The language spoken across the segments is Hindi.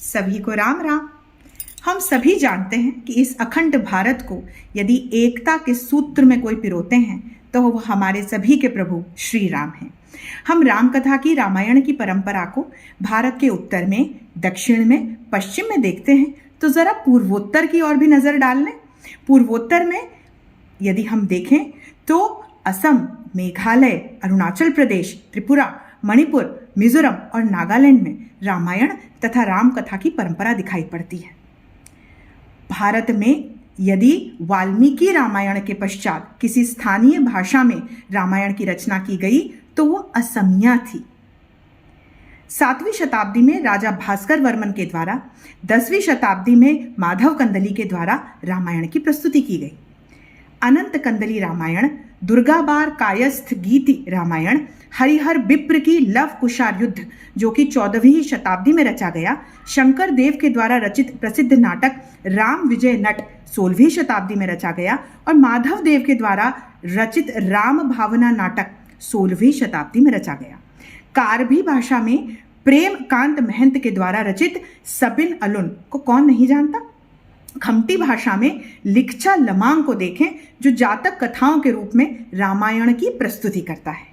सभी को राम राम। हम सभी जानते हैं कि इस अखंड भारत को यदि एकता के सूत्र में कोई पिरोते हैं तो वो हमारे सभी के प्रभु श्री राम हैं। हम राम कथा की, रामायण की परंपरा को भारत के उत्तर में, दक्षिण में, पश्चिम में देखते हैं तो जरा पूर्वोत्तर की ओर भी नजर डाल लें। पूर्वोत्तर में यदि हम देखें तो असम, मेघालय, अरुणाचल प्रदेश, त्रिपुरा, मणिपुर, मिजोरम और नागालैंड में रामायण तथा राम कथा की परंपरा दिखाई पड़ती है। भारत में यदि वाल्मीकि रामायण के पश्चात किसी स्थानीय भाषा में रामायण की रचना की गई तो वो असमिया थी। 7वीं शताब्दी में राजा भास्कर वर्मन के द्वारा, 10वीं शताब्दी में माधव कंदली के द्वारा रामायण की प्रस्तुति की गई। अनंत कंदली रामायण, दुर्गाबार कायस्थ गीति रामायण, हरिहर विप्र की लव कुशार युद्ध जो कि 14वीं शताब्दी में रचा गया, शंकर देव के द्वारा रचित प्रसिद्ध नाटक राम विजय नट 16वीं शताब्दी में रचा गया और माधव देव के द्वारा रचित राम भावना नाटक 16वीं शताब्दी में रचा गया। कारभी भाषा में प्रेम कांत महंत के द्वारा रचित सबिन अलुन को कौन नहीं जानता। खमटी भाषा में लिखचा लमांग को देखें जो जातक कथाओं के रूप में रामायण की प्रस्तुति करता है।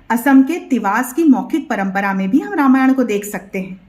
असम के तिवास की मौखिक परंपरा में भी हम रामायण को देख सकते हैं।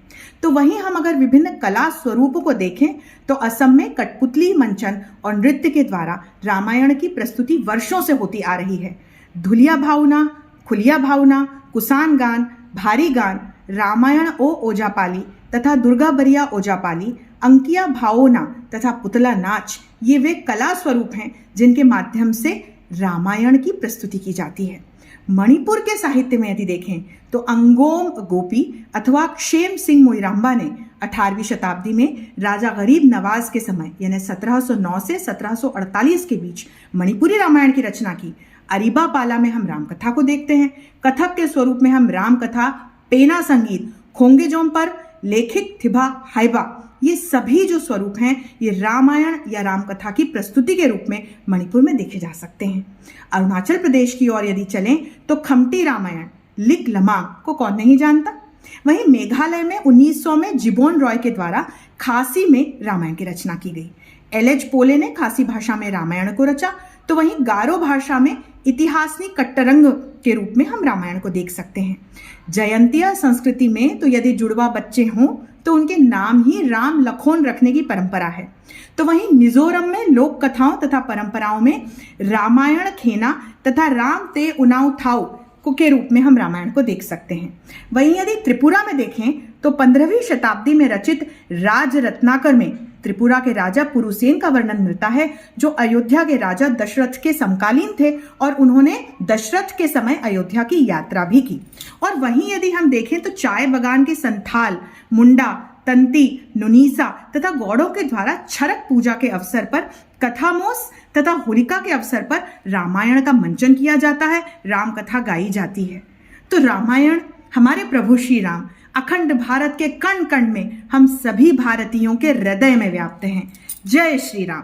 तो वहीं हम अगर विभिन्न कला स्वरूपों को देखें तो असम में कठपुतली मंचन और नृत्य के द्वारा रामायण की प्रस्तुति वर्षों से होती आ रही है। धुलिया भावना, खुलिया भावना, कुसान गान, भारी गान, रामायण ओ ओजापाली तथा दुर्गा बरिया ओजापाली, अंकिया भावना तथा पुतला नाच, ये वे कला स्वरूप हैं जिनके माध्यम से रामायण की प्रस्तुति की जाती है। मणिपुर के साहित्य में यदि देखें तो अंगोम गोपी अथवा क्षेम सिंह मोइरांबा ने 18वीं शताब्दी में राजा गरीब नवाज के समय यानी 1709 से 1748 के बीच मणिपुरी रामायण की रचना की। अरीबा पाला में हम रामकथा को देखते हैं। कथक के स्वरूप में हम रामकथा, पेना संगीत, खोंगेजोम पर लेखिक थिबा हाइबा, ये सभी जो स्वरूप हैं ये रामायण या रामकथा की प्रस्तुति के रूप में मणिपुर में देखे जा सकते हैं। अरुणाचल प्रदेश की ओर यदि चलें तो खमटी रामायण, लिक लमांग को कौन नहीं जानता। वहीं मेघालय में 1900 में जिबोन रॉय के द्वारा खासी में रामायण की रचना की गई। एलएच पोले ने खासी भाषा में रामायण को रचा। तो वहीं गारो भाषा में इतिहासनी कट्टरंग के रूप में हम रामायण को देख सकते हैं। जयंतिया संस्कृति में तो यदि जुड़वा बच्चे हों तो उनके नाम ही राम लखोन रखने की परंपरा है। तो वहीं मिजोरम में लोक कथाओं तथा परंपराओं में रामायण खेना तथा राम ते उनाउ थाउ के रूप में हम रामायण को देख सकते हैं। वहीं यदि त्रिपुरा में देखें तो 15वीं शताब्दी में रचित राज रत्नाकर में त्रिपुरा के राजा पुरुसेन का वर्णन मिलता है जो अयोध्या के राजा दशरथ के समकालीन थे और उन्होंने दशरथ के समय अयोध्या की यात्रा भी की। और वहीं यदि हम देखें तो चाय बगान के संथाल, मुंडा, तंती, नुनीसा तथा गौड़ों के द्वारा छरक पूजा के अवसर पर, कथामोस तथा होलिका के अवसर पर रामायण का मंचन किया जाता है, राम कथा गाई जाती है। तो रामायण हमारे प्रभु श्री राम अखंड भारत के कण कण में हम सभी भारतीयों के हृदय में व्याप्त हैं। जय श्री राम।